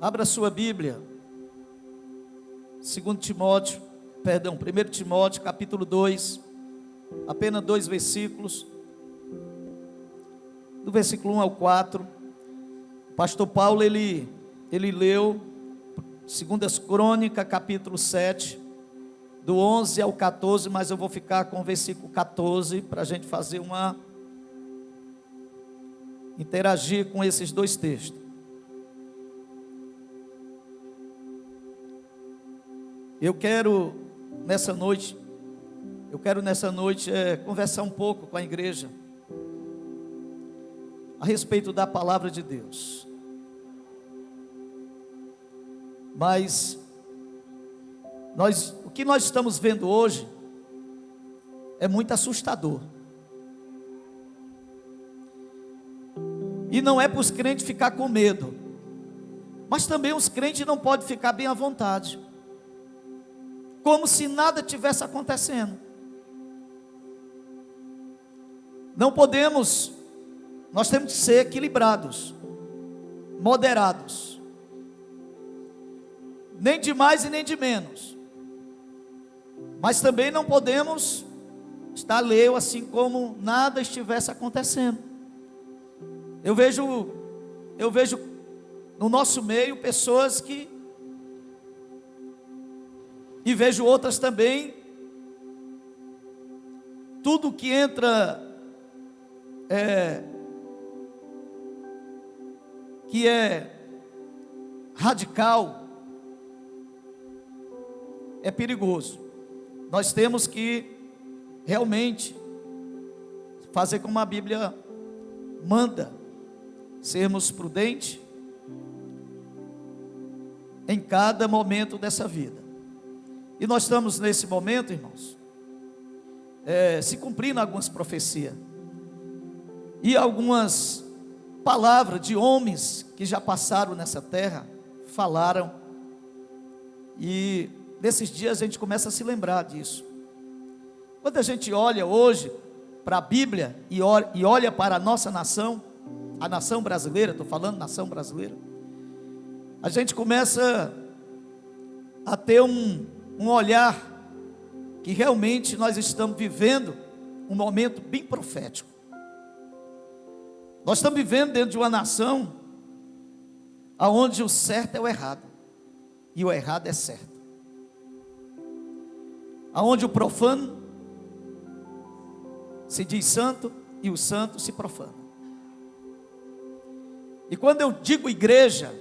Abra sua Bíblia, 1 Timóteo, capítulo 2, apenas 2 versículos, do versículo 1 ao 4. O pastor Paulo, ele leu 2 Crônicas, capítulo 7, do 11 ao 14, mas eu vou ficar com o versículo 14, para a gente fazer interagir com esses dois textos. Eu quero nessa noite conversar um pouco com a igreja a respeito da palavra de Deus. Mas o que nós estamos vendo hoje é muito assustador. E não é para os crentes ficar com medo, mas também os crentes não podem ficar bem à vontade, como se nada tivesse acontecendo. Não podemos, nós temos que ser equilibrados, moderados, nem de mais e nem de menos, mas também não podemos estar alheio, assim como nada estivesse acontecendo. Eu vejo no nosso meio pessoas e vejo outras também, tudo que entra, que é radical, é perigoso. Nós temos que realmente fazer como a Bíblia manda, sermos prudentes em cada momento dessa vida. E nós estamos nesse momento, irmãos, se cumprindo algumas profecias e algumas palavras de homens que já passaram nessa terra, falaram, e nesses dias a gente começa a se lembrar disso. Quando a gente olha hoje para a Bíblia e olha para a nossa nação, a nação brasileira, estou falando nação brasileira, a gente começa a ter um olhar que realmente nós estamos vivendo um momento bem profético. Nós estamos vivendo dentro de uma nação onde o certo é o errado e o errado é certo, onde o profano se diz santo e o santo se profana. E quando eu digo igreja,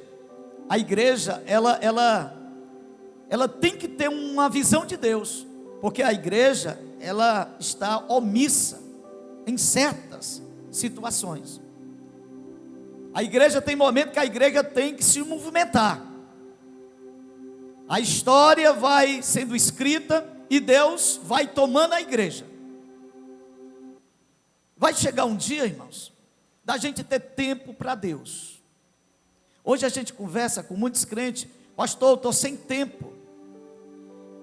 a igreja ela tem que ter uma visão de Deus, porque a igreja ela está omissa em certas situações. A igreja tem momento que a igreja tem que se movimentar. A história vai sendo escrita e Deus vai tomando a igreja. Vai chegar um dia, irmãos, da gente ter tempo para Deus. Hoje a gente conversa com muitos crentes: pastor, eu estou sem tempo.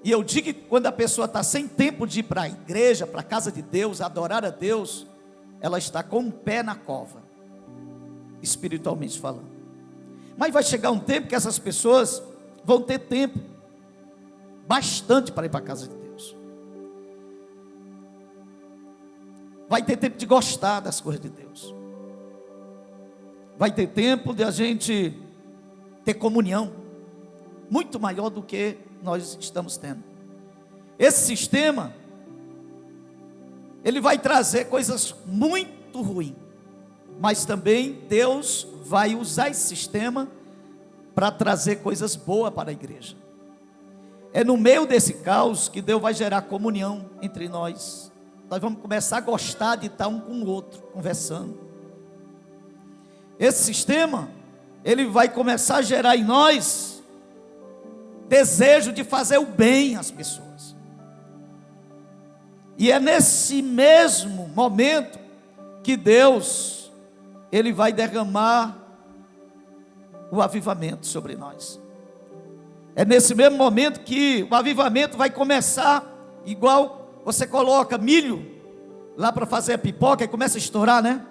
E eu digo que quando a pessoa está sem tempo de ir para a igreja, para a casa de Deus, adorar a Deus, ela está com um pé na cova, espiritualmente falando. Mas vai chegar um tempo que essas pessoas vão ter tempo bastante para ir para a casa de Deus. Vai ter tempo de gostar das coisas de Deus. Vai ter tempo de a gente ter comunhão muito maior do que nós estamos tendo. Esse sistema, ele vai trazer coisas muito ruins, mas também Deus vai usar esse sistema para trazer coisas boas para a igreja. É no meio desse caos que Deus vai gerar comunhão entre nós. Nós vamos começar a gostar de estar um com o outro, conversando. Esse sistema, ele vai começar a gerar em nós desejo de fazer o bem às pessoas. E é nesse mesmo momento que Deus, ele vai derramar o avivamento sobre nós. É nesse mesmo momento que o avivamento vai começar, igual você coloca milho lá para fazer a pipoca e começa a estourar, né?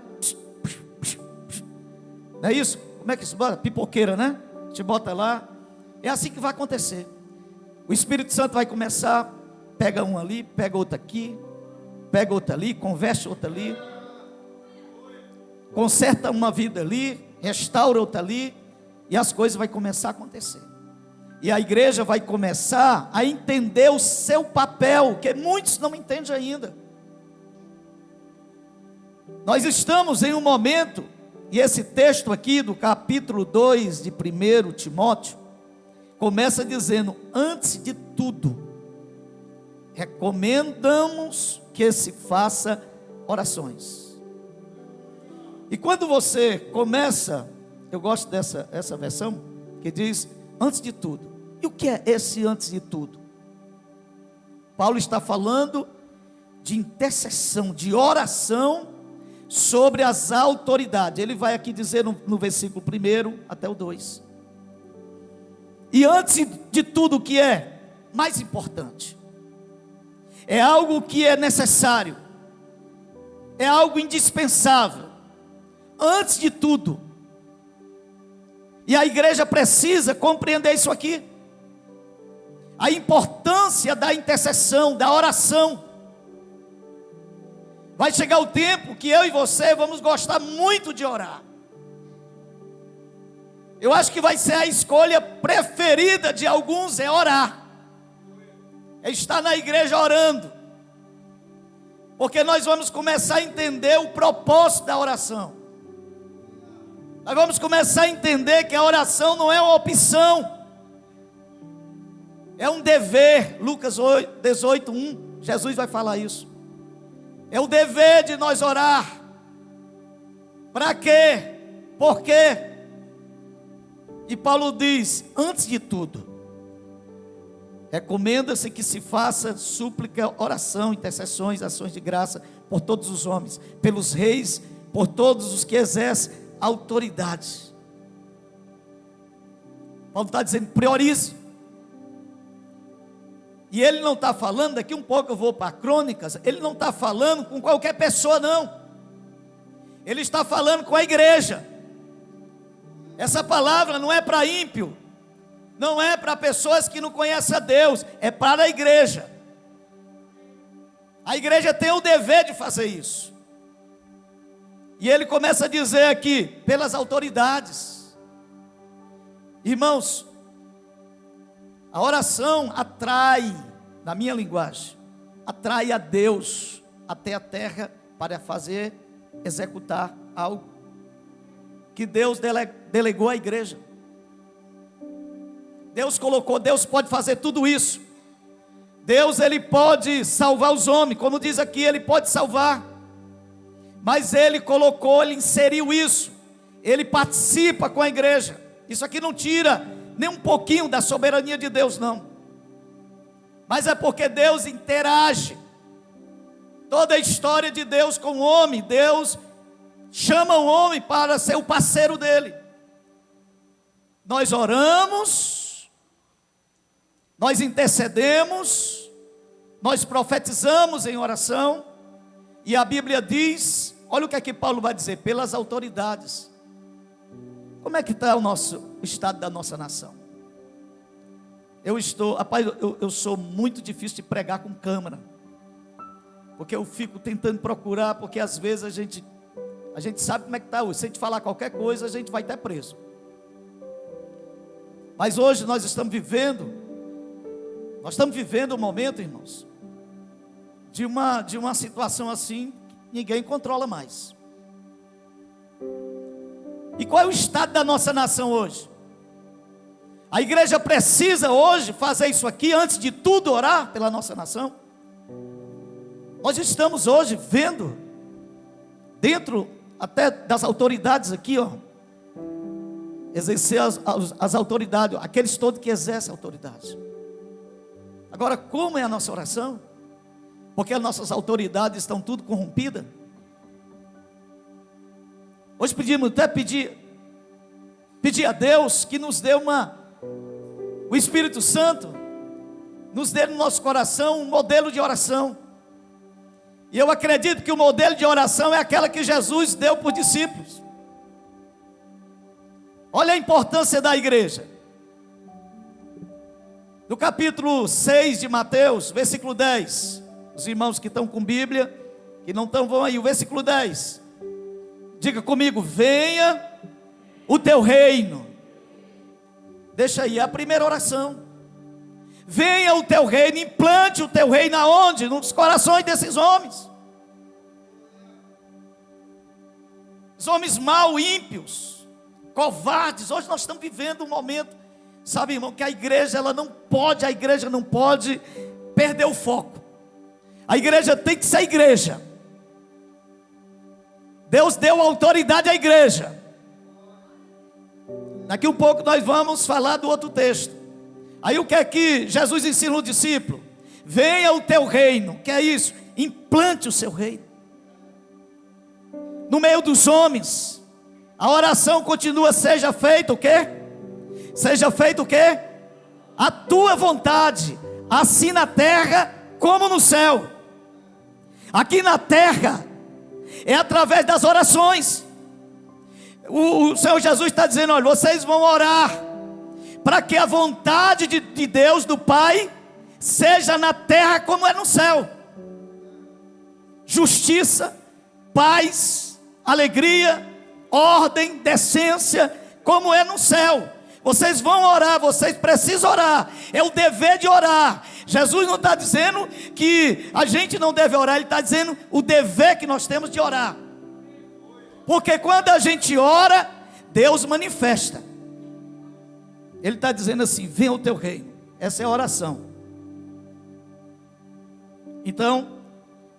Não é isso? Como é que isso? Pipoqueira, né? te bota lá. É assim que vai acontecer. O Espírito Santo vai começar, pega um ali, pega outro aqui, pega outro ali, converte outro ali, conserta uma vida ali, restaura outra ali, e as coisas vão começar a acontecer. E a igreja vai começar a entender o seu papel, que muitos não entendem ainda. Nós estamos em um momento, e esse texto aqui do capítulo 2 de 1 Timóteo, começa dizendo: antes de tudo, recomendamos que se faça orações. E quando você começa, eu gosto essa versão, que diz, antes de tudo. E o que é esse antes de tudo? Paulo está falando de intercessão, de oração sobre as autoridades. Ele vai aqui dizer no versículo 1 até o 2. E antes de tudo, o que é mais importante? É algo que é necessário, é algo indispensável, antes de tudo. E a igreja precisa compreender isso aqui, a importância da intercessão, da oração. Vai chegar o tempo que eu e você vamos gostar muito de orar. Eu acho que vai ser a escolha preferida de alguns, é orar, é estar na igreja orando, porque nós vamos começar a entender o propósito da oração. Nós vamos começar a entender que a oração não é uma opção, é um dever. Lucas 18:1, Jesus vai falar isso. É o dever de nós orar. Para quê? Por quê? E Paulo diz, antes de tudo, recomenda-se que se faça súplica, oração, intercessões, ações de graça por todos os homens, pelos reis, por todos os que exercem autoridade. Paulo está dizendo, priorize. E ele não está falando, daqui um pouco eu vou para Crônicas, ele não está falando com qualquer pessoa não, ele está falando com a igreja. Essa palavra não é para ímpio, não é para pessoas que não conhecem a Deus, é para a igreja. A igreja tem o dever de fazer isso. E ele começa a dizer aqui, pelas autoridades. Irmãos, a oração atrai, na minha linguagem, atrai a Deus até a terra para fazer, executar algo que Deus delegou à igreja. Deus colocou, Deus pode fazer tudo isso. Deus, ele pode salvar os homens, como diz aqui, ele pode salvar. Mas ele colocou, ele inseriu isso. Ele participa com a igreja. Isso aqui não tira nem um pouquinho da soberania de Deus, não. Mas é porque Deus interage. Toda a história de Deus com o homem, Deus chama o homem para ser o parceiro dele. Nós oramos, nós intercedemos, nós profetizamos em oração, e a Bíblia diz, olha o que aqui Paulo vai dizer, pelas autoridades. Como é que está o estado da nossa nação? Eu sou muito difícil de pregar com câmera, porque eu fico tentando procurar, porque às vezes a gente sabe como é que está hoje. Se a gente falar qualquer coisa, a gente vai estar preso. Mas hoje nós estamos vivendo um momento, irmãos, de uma situação assim, que ninguém controla mais. E qual é o estado da nossa nação hoje? A igreja precisa hoje fazer isso aqui, antes de tudo orar pela nossa nação. Nós estamos hoje vendo, dentro até das autoridades aqui, exercer as autoridades, aqueles todos que exercem a autoridade. Agora, como é a nossa oração? Porque as nossas autoridades estão tudo corrompidas. Hoje pedimos até pedir a Deus que nos dê o Espírito Santo, nos dê no nosso coração um modelo de oração. E eu acredito que o modelo de oração é aquela que Jesus deu para os discípulos. Olha a importância da igreja. No capítulo 6 de Mateus, versículo 10. Os irmãos que estão com Bíblia, que não estão, vão aí, o versículo 10. Diga comigo: venha o teu reino. Deixa aí, é a primeira oração. Venha o teu reino, implante o teu reino aonde? Nos corações desses homens. Os homens mau, ímpios, covardes. Hoje nós estamos vivendo um momento, sabe, irmão, que a igreja não pode perder o foco. A igreja tem que ser igreja. Deus deu autoridade à igreja. Daqui um pouco nós vamos falar do outro texto. Aí o que é que Jesus ensina o discípulo? Venha o teu reino. O que é isso? Implante o seu reino no meio dos homens. A oração continua: seja feito o quê? Seja feito o quê? A tua vontade, assim na terra como no céu. Aqui na terra é através das orações. O Senhor Jesus está dizendo: olha, vocês vão orar para que a vontade de Deus, do Pai, seja na terra como é no céu. Justiça, paz, alegria, ordem, decência, como é no céu. Vocês vão orar, vocês precisam orar, é o dever de orar. Jesus não está dizendo que a gente não deve orar, Ele está dizendo o dever que nós temos de orar. Porque quando a gente ora, Deus manifesta. Ele está dizendo assim: venha o teu reino. Essa é a oração. Então,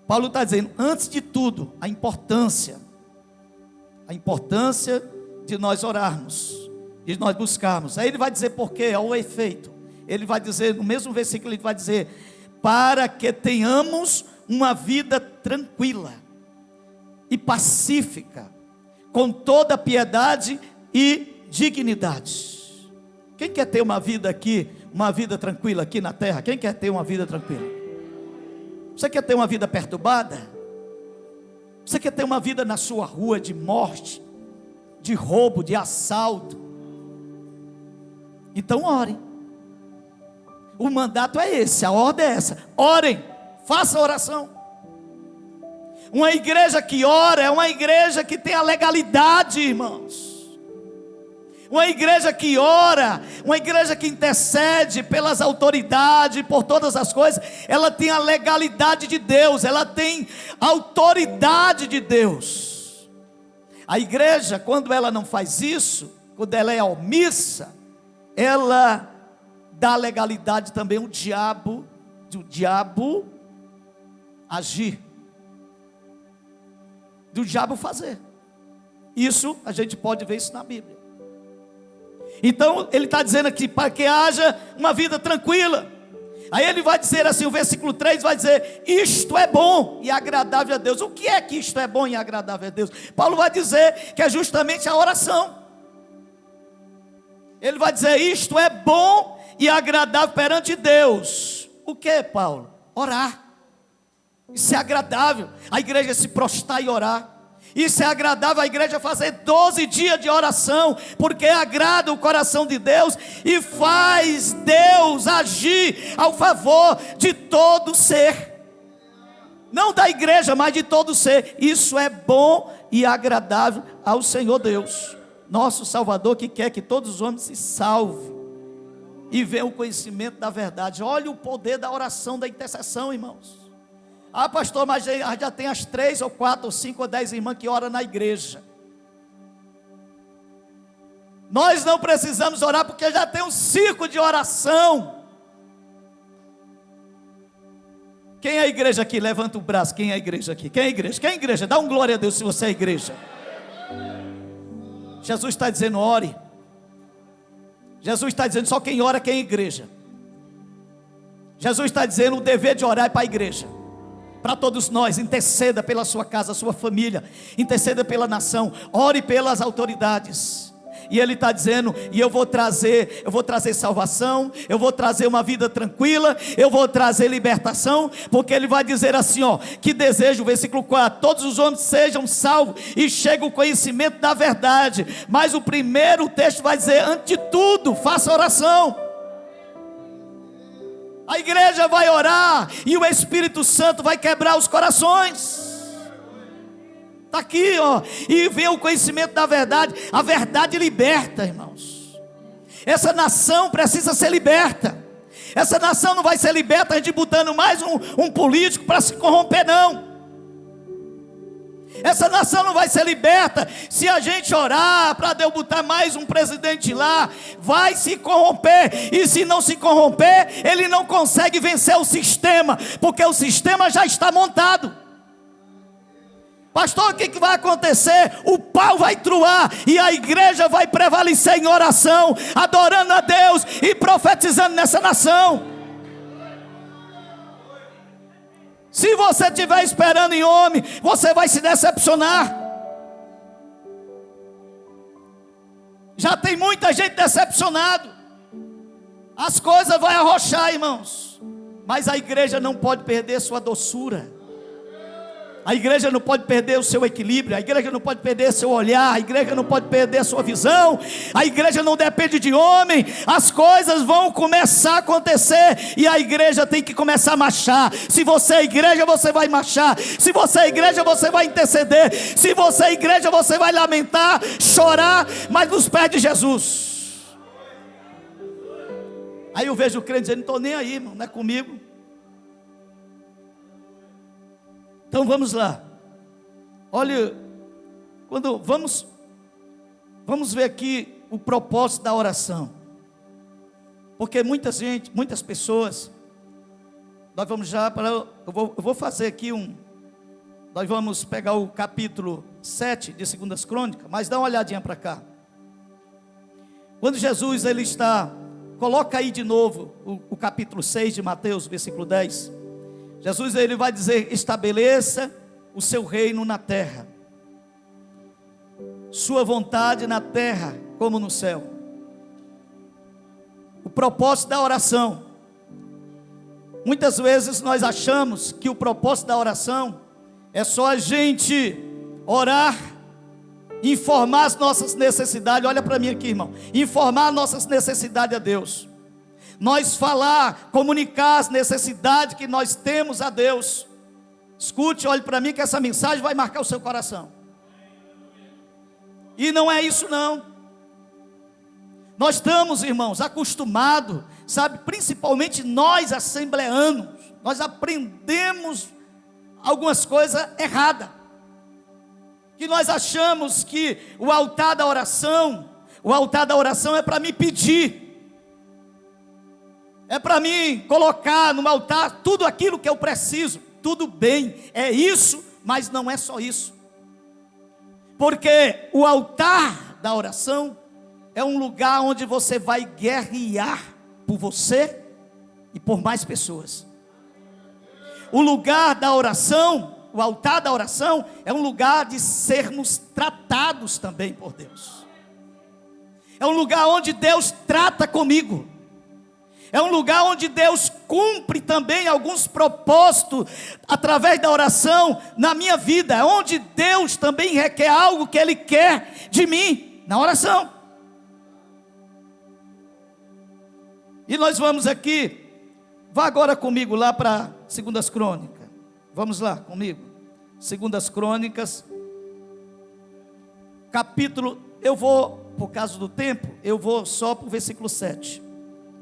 Paulo está dizendo, antes de tudo, a importância de nós orarmos, de nós buscarmos. Aí ele vai dizer por quê, é o efeito. Ele vai dizer, no mesmo versículo, ele vai dizer: para que tenhamos uma vida tranquila e pacífica, com toda piedade e dignidade. Quem quer ter uma vida aqui, uma vida tranquila aqui na terra? Quem quer ter uma vida tranquila? Você quer ter uma vida perturbada? Você quer ter uma vida na sua rua de morte, de roubo, de assalto? Então ore. O mandato é esse, a ordem é essa: orem, faça oração. Uma igreja que ora é uma igreja que tem a legalidade, irmãos. Uma igreja que ora, uma igreja que intercede pelas autoridades, por todas as coisas, ela tem a legalidade de Deus, ela tem a autoridade de Deus. A igreja, quando ela não faz isso, quando ela é omissa, ela dá legalidade também ao diabo, do diabo agir, do diabo fazer. Isso, a gente pode ver isso na Bíblia. Então, ele está dizendo aqui, para que haja uma vida tranquila. Aí ele vai dizer assim, o versículo 3 vai dizer: isto é bom e agradável a Deus. O que é que isto é bom e agradável a Deus? Paulo vai dizer que é justamente a oração. Ele vai dizer: isto é bom e agradável perante Deus. O que, Paulo? Orar. Isso é agradável, a igreja se prostrar e orar. Isso é agradável a igreja fazer 12 dias de oração, porque agrada o coração de Deus e faz Deus agir ao favor de todo ser. Não da igreja, mas de todo ser. Isso é bom e agradável ao Senhor Deus, nosso Salvador, que quer que todos os homens se salvem e venham o conhecimento da verdade. Olha o poder da oração, da intercessão, irmãos. Ah, pastor, mas já tem as 3 ou 4 ou 5 ou 10 irmãs que oram na igreja. Nós não precisamos orar, porque já tem um ciclo de oração. Quem é a igreja aqui? Levanta o braço. Quem é a igreja aqui? Quem é a igreja? Quem é a igreja? Dá um glória a Deus se você é a igreja. Jesus está dizendo: ore. Jesus está dizendo: só quem ora é quem é a igreja. Jesus está dizendo: o dever de orar é para a igreja. Para todos nós, interceda pela sua casa, sua família, interceda pela nação, ore pelas autoridades. E Ele está dizendo, e eu vou trazer salvação, eu vou trazer uma vida tranquila, eu vou trazer libertação, porque Ele vai dizer assim, que desejo, versículo 4, todos os homens sejam salvos, e chegue o conhecimento da verdade. Mas o primeiro texto vai dizer, antes de tudo, faça oração. A igreja vai orar, e o Espírito Santo vai quebrar os corações. Está aqui, e vem o conhecimento da verdade. A verdade liberta, irmãos. Essa nação precisa ser liberta. Essa nação não vai ser liberta a gente botando mais um político para se corromper, não. Essa nação não vai ser liberta se a gente orar para Deus botar mais um presidente lá. Vai se corromper, e se não se corromper, ele não consegue vencer o sistema, porque o sistema já está montado. Pastor, o que vai acontecer? O pau vai truar, e a igreja vai prevalecer em oração, adorando a Deus e profetizando nessa nação. Se você estiver esperando em homem, você vai se decepcionar. Já tem muita gente decepcionado. As coisas vão arrochar, irmãos, mas a igreja não pode perder sua doçura. A igreja não pode perder o seu equilíbrio, a igreja não pode perder seu olhar, a igreja não pode perder a sua visão, a igreja não depende de homem. As coisas vão começar a acontecer, e a igreja tem que começar a marchar. Se você é igreja, você vai marchar. Se você é igreja, você vai interceder. Se você é igreja, você vai lamentar, chorar, mas nos pés de Jesus. Aí eu vejo o crente dizendo, não estou nem aí, irmão, não é comigo. Então vamos lá. Olha, quando vamos ver aqui o propósito da oração. Porque muitas pessoas, nós vamos já para, eu vou fazer aqui nós vamos pegar o capítulo 7 de 2 Crônicas, mas dá uma olhadinha para cá. Quando Jesus coloca aí de novo o capítulo 6 de Mateus, versículo 10. Jesus ele vai dizer, estabeleça o seu reino na terra, sua vontade na terra como no céu. O propósito da oração. Muitas vezes nós achamos que o propósito da oração é só a gente orar, informar as nossas necessidades. Olha para mim aqui, irmão, informar nossas necessidades a Deus. Nós falar, comunicar as necessidades que nós temos a Deus. Escute, olhe para mim que essa mensagem vai marcar o seu coração. E não é isso não. Nós estamos, irmãos, acostumados, sabe, principalmente nós assembleanos, nós aprendemos algumas coisas erradas. Que nós achamos que o altar da oração é para me pedir. É para mim colocar no altar tudo aquilo que eu preciso. Tudo bem, é isso, mas não é só isso. Porque o altar da oração é um lugar onde você vai guerrear por você e por mais pessoas. O lugar da oração, o altar da oração, é um lugar de sermos tratados também por Deus. É um lugar onde Deus trata comigo. É um lugar onde Deus cumpre também alguns propósitos através da oração na minha vida. É onde Deus também requer algo que Ele quer de mim na oração. E nós vamos aqui, vá agora comigo lá para 2 Crônicas. Vamos lá comigo. 2 Crônicas, capítulo, eu vou, por causa do tempo, eu vou só para o versículo 7.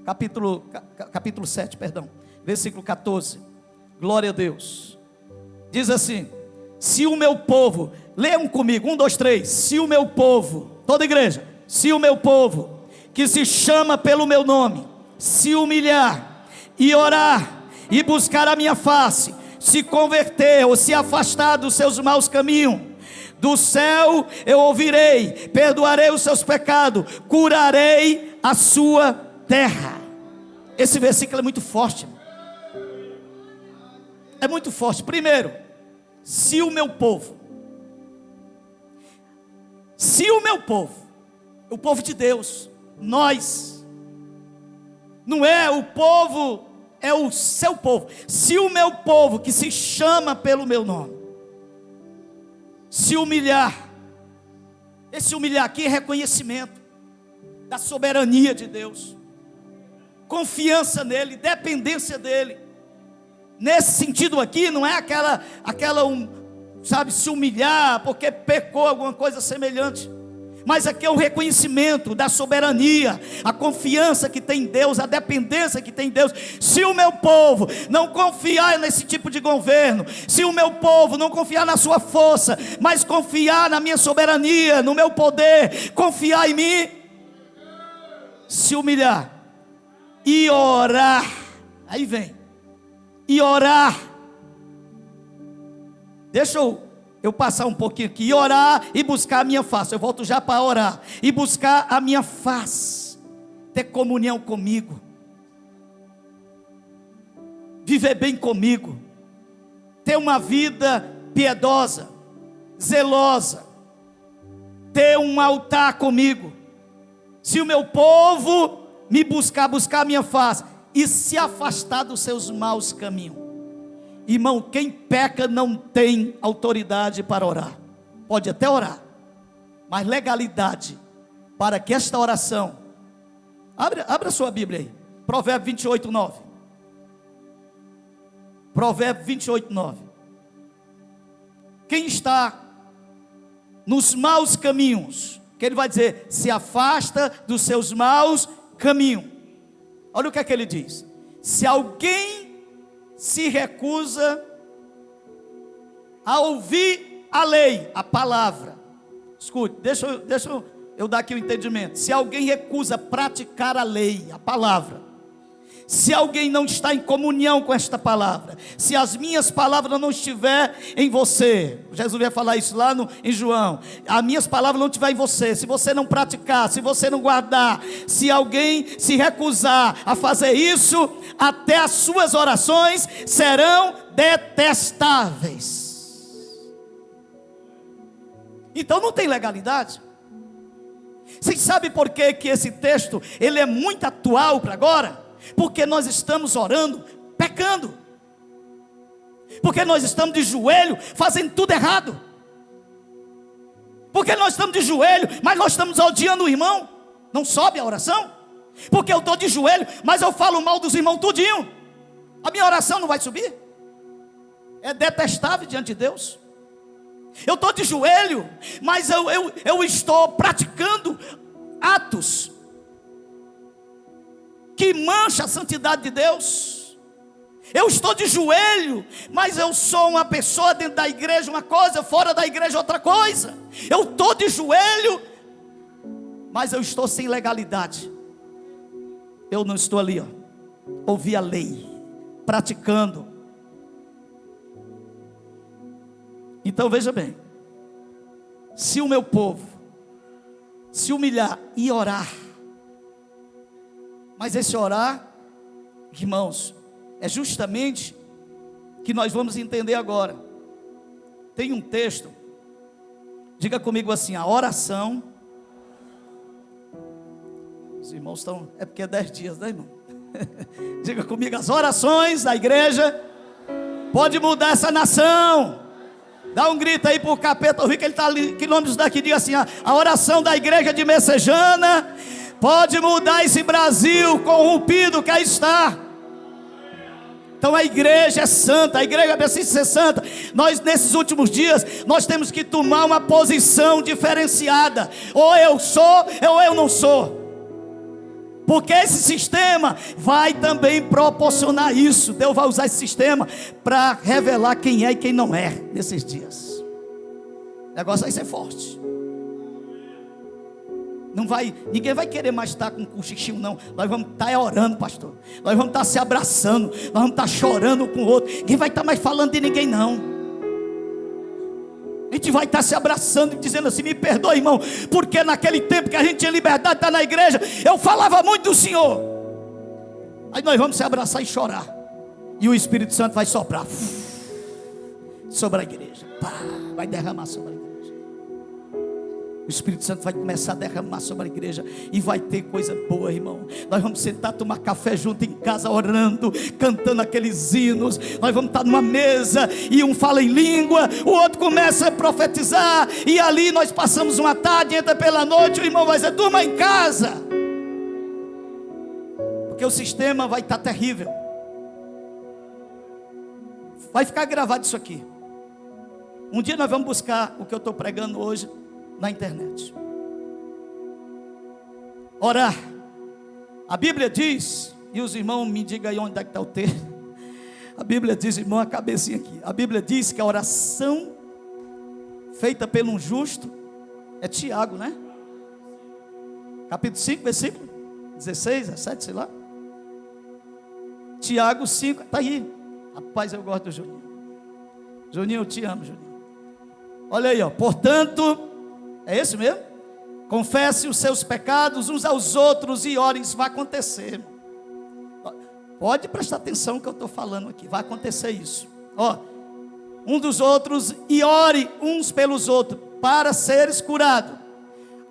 Capítulo 7, perdão, versículo 14, glória a Deus. Diz assim: se o meu povo, leiam comigo, 1, 2, 3, se o meu povo, toda igreja, se o meu povo, que se chama pelo meu nome, se humilhar, e orar, e buscar a minha face, se converter, ou se afastar dos seus maus caminhos, do céu eu ouvirei, perdoarei os seus pecados, curarei a sua terra. Esse versículo é muito forte, irmão. É muito forte. Primeiro, se o meu povo O povo de Deus, nós. Não é o povo, é o seu povo. Se o meu povo, que se chama pelo meu nome, se humilhar, esse humilhar aqui é reconhecimento da soberania de Deus, confiança nele, dependência dele. Nesse sentido aqui, não é aquela se humilhar porque pecou, alguma coisa semelhante. Mas aqui é o reconhecimento da soberania, a confiança que tem em Deus, a dependência que tem em Deus. Se o meu povo não confiar nesse tipo de governo, se o meu povo não confiar na sua força, mas confiar na minha soberania, no meu poder, confiar em mim, se humilhar e orar, aí vem, e orar. Deixa eu passar um pouquinho aqui, e orar e buscar a minha face. Eu volto já para orar e buscar a minha face, ter comunhão comigo, viver bem comigo, ter uma vida piedosa, zelosa, ter um altar comigo. Se o meu povo me buscar a minha face e se afastar dos seus maus caminhos. Irmão, quem peca não tem autoridade para orar. Pode até orar, mas legalidade para que esta oração, abra a sua Bíblia aí, Provérbio 28, 9. Provérbio 28, 9. Quem está nos maus caminhos, que ele vai dizer, se afasta dos seus maus caminhos. Olha o que é que ele diz: se alguém se recusa a ouvir a lei, a palavra. Escute, deixa eu dar aqui o entendimento. Se alguém recusa praticar a lei, a palavra, se alguém não está em comunhão com esta palavra, se as minhas palavras não estiver em você, Jesus vai falar isso lá em João, as minhas palavras não estiver em você, se você não praticar, se você não guardar, se alguém se recusar a fazer isso, até as suas orações serão detestáveis. Então não tem legalidade. Vocês sabem por que esse texto ele é muito atual para agora? Porque nós estamos orando, pecando. Porque nós estamos de joelho, fazendo tudo errado. Porque nós estamos de joelho, mas nós estamos odiando o irmão. Não sobe a oração. Porque eu estou de joelho, mas eu falo mal dos irmãos tudinho. A minha oração não vai subir. É detestável diante de Deus. Eu estou de joelho, mas eu estou praticando atos que mancha a santidade de Deus. Eu estou de joelho, mas eu sou uma pessoa dentro da igreja uma coisa, fora da igreja outra coisa. Eu estou de joelho, mas eu estou sem legalidade. Eu não estou ali, ouvi a lei, praticando. Então veja bem, se o meu povo se humilhar e orar, mas esse orar, irmãos, é justamente que nós vamos entender agora. Tem um texto, diga comigo assim: a oração. Os irmãos estão, é porque é 10 dias, né, irmão? Diga comigo, as orações da igreja pode mudar essa nação. Dá um grito aí para o capeta, eu vi que ele está ali, quilômetros daqui, diga assim: a oração da igreja de Messejana pode mudar esse Brasil corrompido que aí está. Então a igreja é santa, a igreja precisa ser santa. Nós nesses últimos dias, nós temos que tomar uma posição diferenciada. Ou eu sou, ou eu não sou. Porque esse sistema vai também proporcionar isso. Deus vai usar esse sistema para revelar quem é e quem não é nesses dias. O negócio vai ser forte. Ninguém vai querer mais estar com cochichinho, não. Nós vamos estar orando, pastor. Nós vamos estar se abraçando. Nós vamos estar chorando um com o outro. Ninguém vai estar mais falando de ninguém, não. A gente vai estar se abraçando e dizendo assim: me perdoa, irmão, porque naquele tempo que a gente tinha liberdade de estar na igreja, eu falava muito do Senhor. Aí nós vamos se abraçar e chorar. E o Espírito Santo vai soprar sobre a igreja. Vai derramar sobre a igreja. O Espírito Santo vai começar a derramar sobre a igreja e vai ter coisa boa, irmão. Nós vamos sentar, tomar café junto em casa, orando, cantando aqueles hinos. Nós vamos estar numa mesa e um fala em língua, o outro começa a profetizar, e ali nós passamos uma tarde, entra pela noite, o irmão vai dizer: durma em casa, porque o sistema vai estar terrível. Vai ficar gravado isso aqui. Um dia nós vamos buscar o que eu estou pregando hoje na internet. Orar. A Bíblia diz, e os irmãos me digam aí onde é que está o texto. A Bíblia diz, irmão, a cabecinha aqui. A Bíblia diz que a oração feita pelo um justo, é Tiago, né? Capítulo 5, versículo 16, 17, sei lá. Tiago 5, está aí. Rapaz, eu gosto do Juninho. Juninho, eu te amo, Juninho. Olha aí, ó. Portanto, é esse mesmo? Confesse os seus pecados uns aos outros e orem. Isso vai acontecer. Pode prestar atenção no que eu estou falando aqui. Vai acontecer isso. Ó, um dos outros e ore uns pelos outros para seres curados.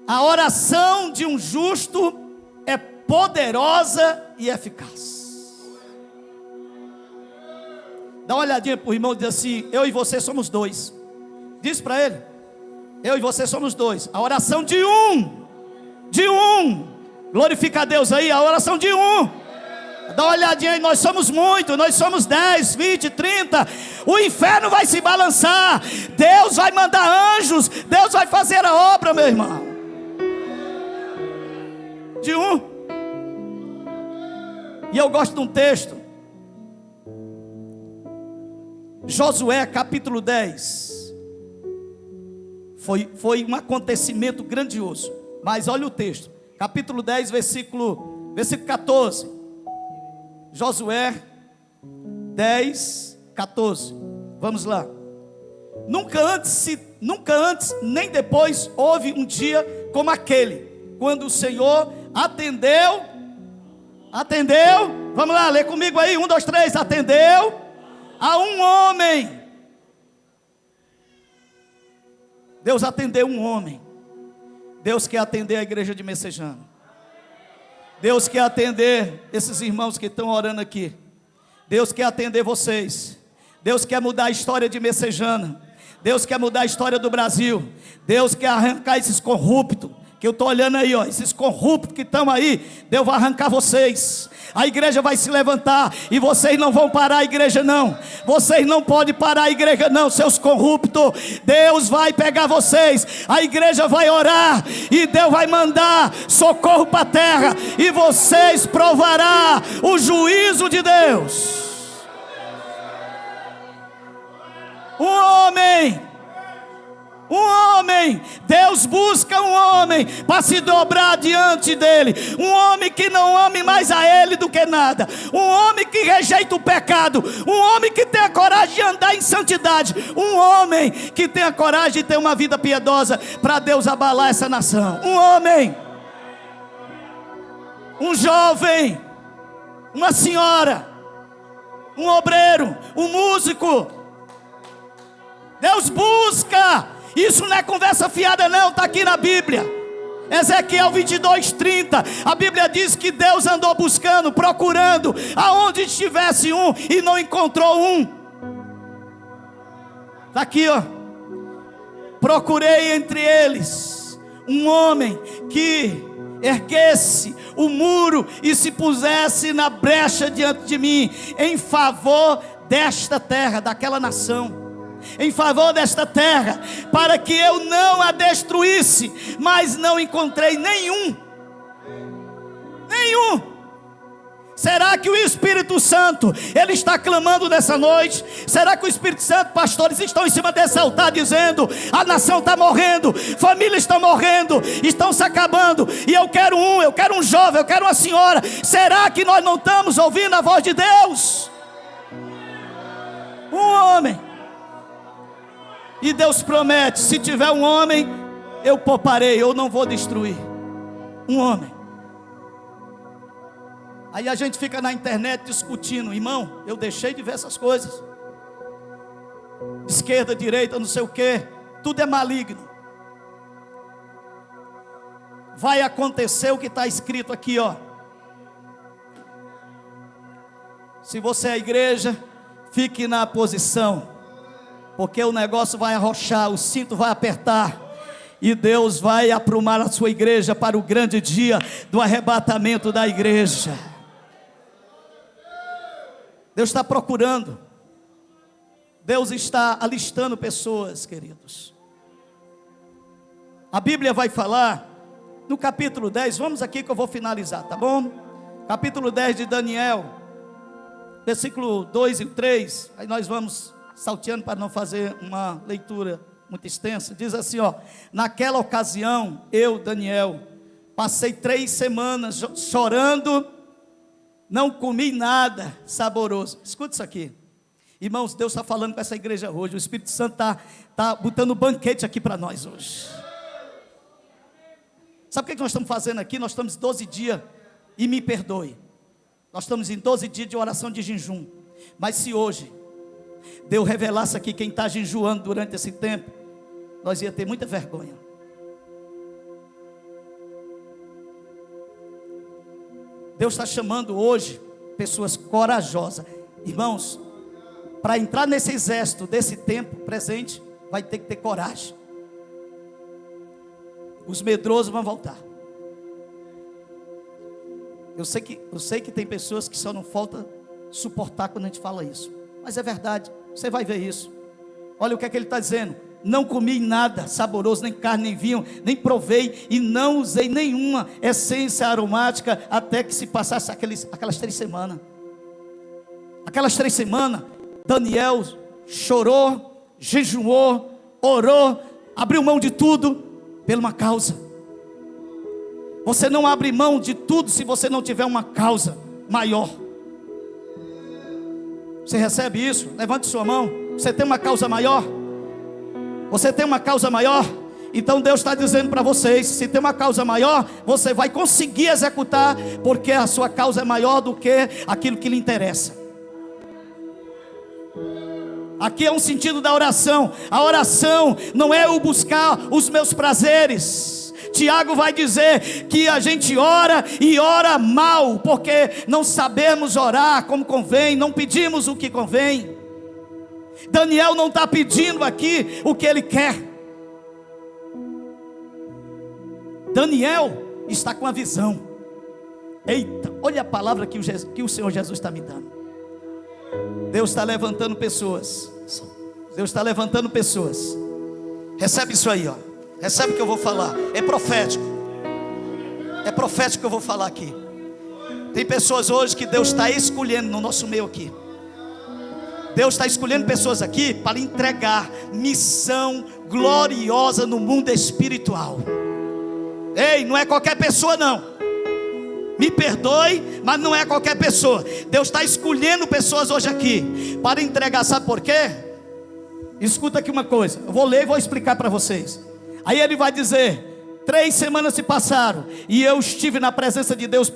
A oração de um justo é poderosa e eficaz. Dá uma olhadinha para o irmão e diz assim: eu e você somos dois. Diz para ele: eu e você somos dois. A oração de um. Glorifica a Deus aí, a oração de um. Dá uma olhadinha aí, nós somos muitos, nós somos 10, 20, 30. O inferno vai se balançar. Deus vai mandar anjos. Deus vai fazer a obra, meu irmão. De um. E eu gosto de um texto. Josué capítulo 10. Foi um acontecimento grandioso. Mas olha o texto. Capítulo 10, versículo 14. Josué 10, 14. Vamos lá. Nunca antes nem depois houve um dia como aquele, quando o Senhor atendeu. Vamos lá, lê comigo aí, 1, 2, 3. Atendeu a um homem. Deus atendeu um homem. Deus quer atender a igreja de Messejana. Deus quer atender esses irmãos que estão orando aqui. Deus quer atender vocês. Deus quer mudar a história de Messejana. Deus quer mudar a história do Brasil. Deus quer arrancar esses corruptos que eu estou olhando aí, ó, esses corruptos que estão aí. Deus vai arrancar vocês. A igreja vai se levantar e vocês não vão parar a igreja não. Vocês não podem parar a igreja não, seus corruptos. Deus vai pegar vocês. A igreja vai orar e Deus vai mandar socorro para a terra, e vocês provarão o juízo de Deus. Um homem, Deus busca um homem para se dobrar diante dele. Um homem que não ame mais a ele do que nada. Um homem que rejeita o pecado. Um homem que tem a coragem de andar em santidade. Um homem que tem a coragem de ter uma vida piedosa para Deus abalar essa nação. Um homem, um jovem, uma senhora, um obreiro, um músico. Deus busca. Isso não é conversa fiada não, está aqui na Bíblia. Ezequiel 22:30. A Bíblia diz que Deus andou buscando, procurando aonde estivesse um, e não encontrou um. Está aqui, ó. Procurei entre eles um homem que erguesse o muro e se pusesse na brecha diante de mim, em favor desta terra, daquela nação, em favor desta terra, para que eu não a destruísse. Mas não encontrei nenhum. Será que o Espírito Santo, ele está clamando nessa noite? Será que o Espírito Santo, pastores, estão em cima desse altar dizendo: a nação está morrendo, famílias estão morrendo, estão se acabando, e eu quero um jovem, eu quero uma senhora. Será que nós não estamos ouvindo a voz de Deus? Um homem. E Deus promete: se tiver um homem, eu pouparei, eu não vou destruir. Um homem. Aí a gente fica na internet discutindo. Irmão, eu deixei de ver essas coisas. Esquerda, direita, não sei o que. Tudo é maligno. vai acontecer o que está escrito aqui, ó. Se você é a igreja, fique na posição, porque o negócio vai arrochar, o cinto vai apertar, e Deus vai aprumar a sua igreja para o grande dia do arrebatamento da igreja. Deus está procurando, Deus está alistando pessoas, queridos. A Bíblia vai falar no capítulo 10, vamos aqui que eu vou finalizar, tá bom? Capítulo 10 de Daniel, versículo 2 e 3, aí nós vamos salteando para não fazer uma leitura muito extensa. Diz assim, ó: naquela ocasião, eu, Daniel, passei 3 semanas chorando, não comi nada saboroso. Escuta isso aqui, irmãos, Deus está falando com essa igreja hoje, o Espírito Santo está botando banquete aqui para nós hoje. Sabe o que nós estamos fazendo aqui? Nós estamos 12 dias, e me perdoe, nós estamos em 12 dias de oração de jejum. Mas se hoje Deus revelasse aqui quem está jejuando durante esse tempo, nós ia ter muita vergonha. Deus está chamando hoje pessoas corajosas. Irmãos, para entrar nesse exército desse tempo presente, vai ter que ter coragem. Os medrosos vão voltar. Eu sei que tem pessoas que só não falta suportar quando a gente fala isso, mas é verdade, você vai ver isso. Olha o que é que ele está dizendo: não comi nada saboroso, nem carne, nem vinho, nem provei, e não usei nenhuma essência aromática, até que se passasse aquelas 3 semanas. Aquelas 3 semanas, Daniel chorou, jejuou, orou, abriu mão de tudo, por uma causa. Você não abre mão de tudo se você não tiver uma causa maior. Você recebe isso? Levante sua mão. Você tem uma causa maior? Você tem uma causa maior? Então Deus está dizendo para vocês: se tem uma causa maior, você vai conseguir executar, porque a sua causa é maior do que aquilo que lhe interessa. Aqui é um sentido da oração. A oração não é eu buscar os meus prazeres. Tiago vai dizer que a gente ora e ora mal, porque não sabemos orar como convém, não pedimos o que convém. Daniel não está pedindo aqui o que ele quer. Daniel está com a visão. Eita, olha a palavra que o Senhor Jesus está me dando. Deus está levantando pessoas. Deus está levantando pessoas. Recebe isso aí, ó. Recebe o que eu vou falar. É profético. É profético que eu vou falar aqui. Tem pessoas hoje que Deus está escolhendo no nosso meio aqui. Deus está escolhendo pessoas aqui para entregar missão gloriosa no mundo espiritual. Ei, não é qualquer pessoa não. Me perdoe, mas não é qualquer pessoa. Deus está escolhendo pessoas hoje aqui para entregar, sabe por quê? Escuta aqui uma coisa, eu vou ler e vou explicar para vocês. Aí ele vai dizer: 3 semanas se passaram, e eu estive na presença de Deus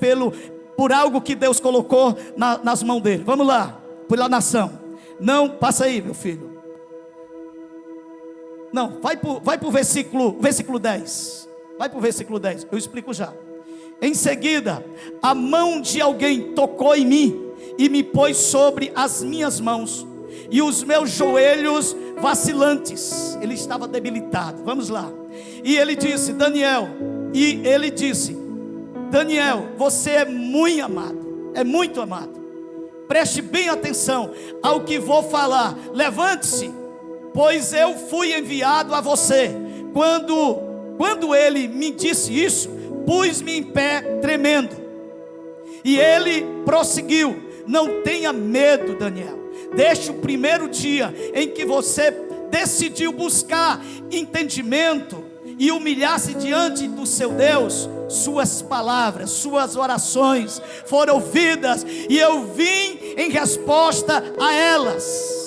por algo que Deus colocou nas mãos dele. Vamos lá, pela nação. Não, passa aí, meu filho. Não, vai para o versículo 10. Vai para o versículo 10, eu explico já. Em seguida, a mão de alguém tocou em mim e me pôs sobre as minhas mãos, e os meus joelhos vacilantes, ele estava debilitado. Vamos lá. E ele disse: Daniel, você é muito amado, preste bem atenção ao que vou falar. Levante-se, pois eu fui enviado a você. Quando ele me disse isso, pus-me em pé tremendo. E ele prosseguiu: não tenha medo, Daniel. Desde o primeiro dia em que você decidiu buscar entendimento e humilhar-se diante do seu Deus, suas palavras, suas orações foram ouvidas, e eu vim em resposta a elas.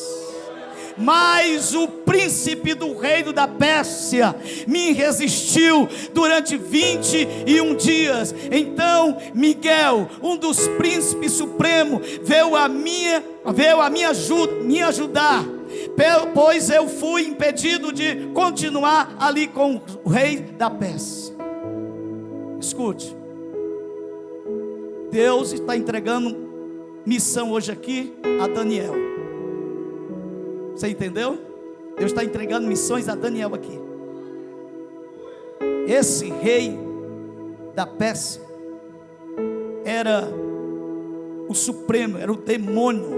Mas o príncipe do reino da Pérsia me resistiu durante 21 dias. Então Miguel, um dos príncipes supremos, veio a me ajudar, pois eu fui impedido de continuar ali com o rei da Pérsia. Escute, Deus está entregando missão hoje aqui a Daniel. Você entendeu? Deus está entregando missões a Daniel aqui. Esse rei da Pérsia era o supremo, era o demônio,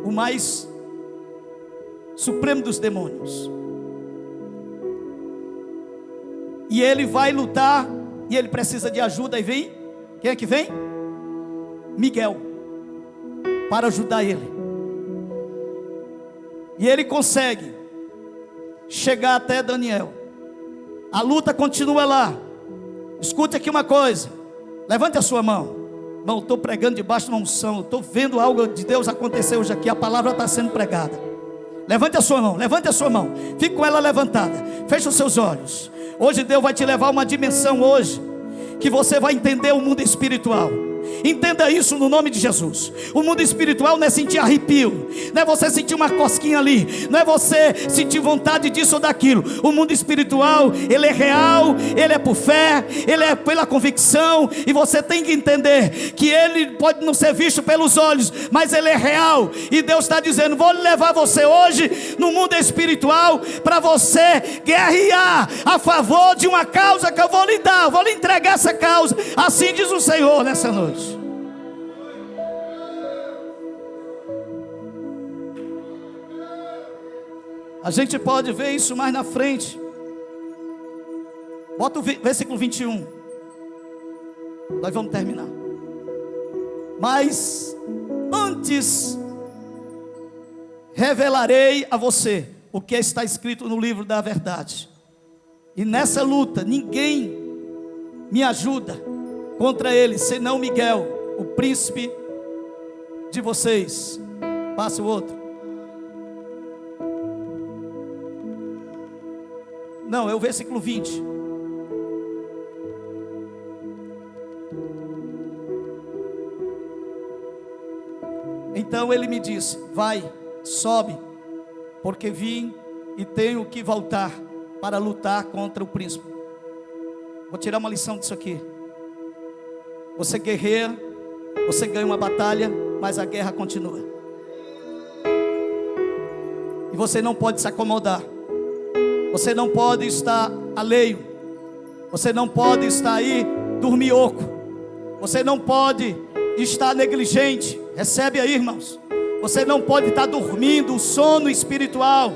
o mais supremo dos demônios. E ele vai lutar, e ele precisa de ajuda, e vem, quem é que vem? Miguel, para ajudar ele. E ele consegue chegar até Daniel. A luta continua lá. Escute aqui uma coisa, levante a sua mão. Irmão, estou pregando debaixo de uma unção, estou vendo algo de Deus acontecer hoje aqui. A palavra está sendo pregada. Levante a sua mão, levante a sua mão. Fique com ela levantada, feche os seus olhos. Hoje Deus vai te levar a uma dimensão hoje, que você vai entender o mundo espiritual. Entenda isso no nome de Jesus. O mundo espiritual não é sentir arrepio, não é você sentir uma cosquinha ali, não é você sentir vontade disso ou daquilo. O mundo espiritual, ele é real, ele é por fé, ele é pela convicção. E você tem que entender que ele pode não ser visto pelos olhos, mas ele é real. E Deus está dizendo: vou levar você hoje no mundo espiritual, para você guerrear a favor de uma causa que eu vou lhe dar. Eu vou lhe entregar essa causa, assim diz o Senhor nessa noite. A gente pode ver isso mais na frente. Bota o versículo 21. Nós vamos terminar. Mas antes revelarei a você o que está escrito no livro da verdade. E nessa luta ninguém me ajuda contra ele, senão Miguel, o príncipe de vocês. Passa o outro. Não, é o versículo 20. Então ele me disse: vai, sobe, porque vim e tenho que voltar para lutar contra o príncipe. Vou tirar uma lição disso aqui. Você guerreia, você ganha uma batalha, mas a guerra continua. E você não pode se acomodar. Você não pode estar alheio. Você não pode estar aí dormioco. Você não pode estar negligente. Recebe aí, irmãos. Você não pode estar dormindo o sono espiritual.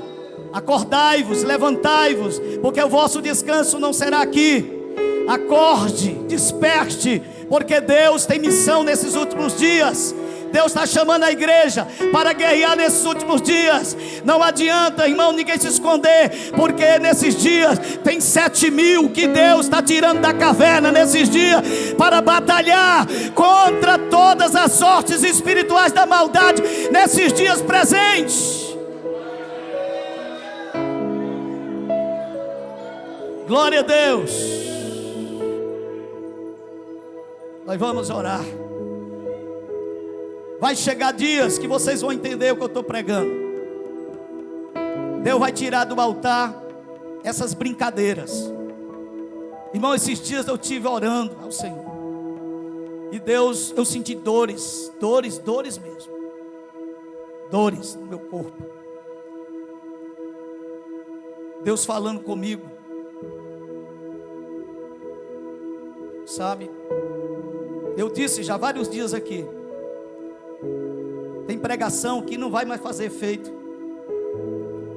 Acordai-vos, levantai-vos, porque o vosso descanso não será aqui. Acorde, desperte, porque Deus tem missão nesses últimos dias. Deus está chamando a igreja para guerrear nesses últimos dias. Não adianta, irmão, ninguém se esconder, porque nesses dias tem 7.000 que Deus está tirando da caverna nesses dias, para batalhar contra todas as sortes espirituais da maldade nesses dias presentes. Glória a Deus. Nós vamos orar. Vai chegar dias que vocês vão entender o que eu estou pregando. Deus vai tirar do altar essas brincadeiras. Irmão, esses dias eu estive orando ao Senhor. E Deus, eu senti dores mesmo. Dores no meu corpo. Deus falando comigo. Sabe? Eu disse já vários dias aqui. Tem pregação que não vai mais fazer efeito.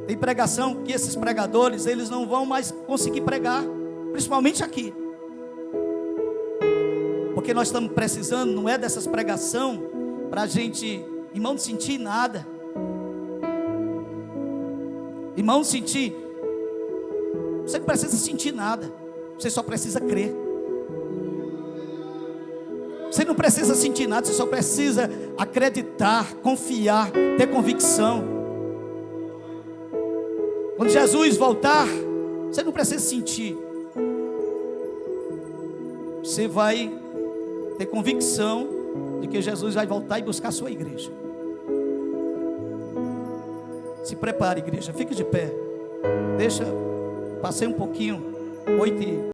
Tem pregação que esses pregadores, eles não vão mais conseguir pregar, principalmente aqui. Porque nós estamos precisando, não é dessas pregação para a gente, irmão, não sentir nada. Irmão, não sentir. Você não precisa sentir nada. Você só precisa crer. Você não precisa sentir nada, você só precisa acreditar, confiar, ter convicção. Quando Jesus voltar, você não precisa sentir. Você vai ter convicção de que Jesus vai voltar e buscar a sua igreja. Se prepare, igreja, fique de pé. Passei um pouquinho, 8h.